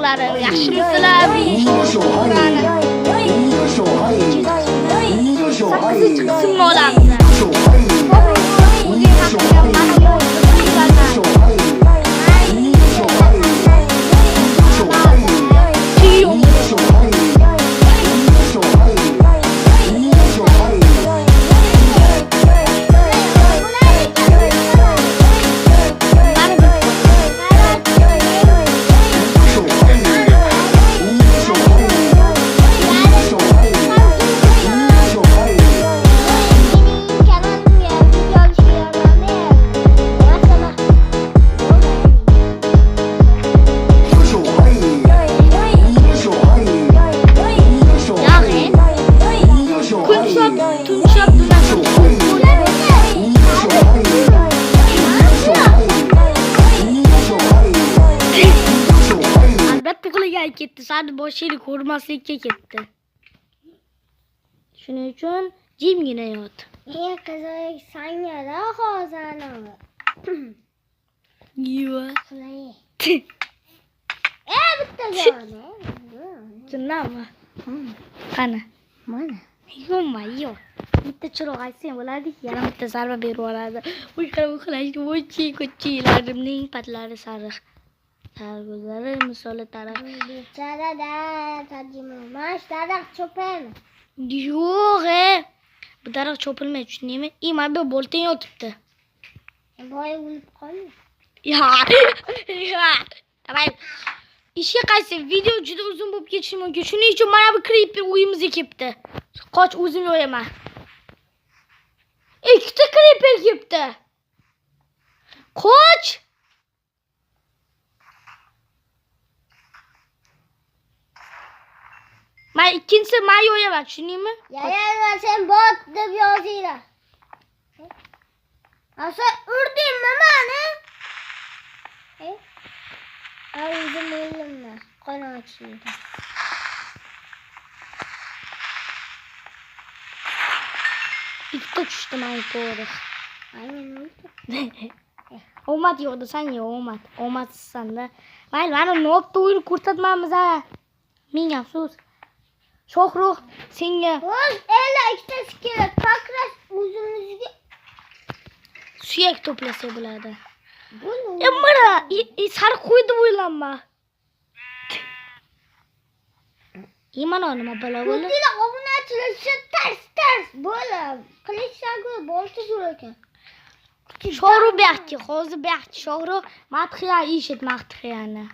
qo'shiqlari. Yaxshimisizlar? Sakkizinchi qismni olamiz. Ketdi, sani boshingni ko'rmaslikka ketdi. Shuning uchun jimgina yot. Qiziq, sanga hozirmi? Yo'q. Bitta joni. Tushunami? Qani? Mana. Yo'q. Bitta chiroq aytsang bo'ladi, yana bitta zarba berib yuboradi. Uyqara uxlashga ko'chilarimning patlari sariq. Sarguzari misoli tarix. Bechorada tarjimonlash daraxt cho'pami? Yo'q, bu daraxt cho'pilmaydi, tushundingmi? Mana bu boltang yotibdi. Boy o'lib qoldi. Davay. Ishga qaytsa, video juda uzun bo'lib ketishi mumkin. Shuning uchun mana bu creeper uyimizga kelibdi. Qoch, o'zim yo'yaman. Ikkita creeper kelibdi. Qoch! Men ikkinchisi men yo'yaman, tushundingmi? Yayama sen bot deb yozinglar. Asa urdingmi meni? O'zim o'limni qon ochishdi. Ikkita tushdi men to'g'ri. Aynan o'ldi. Omad yo'qdi, sen yo'q, omad. Omadsizsan-da. Mayli, mana nobda o'yini ko'rsatmaymiz a. Ming afsus. Shohruh senga o'z ela ikkitasi kerak. Takrash o'zimizga suyak to'plasa bo'ladi. Buni. Mana sariq qo'ydi o'ylanma. Mana nima balo bo'ldi? Sizlar obunachilar tars bo'lib qilishsagu bo'lsa zo'r ekan. Shohruh baxti, hozir baxti Shohruh madhiya eshit madhiyani.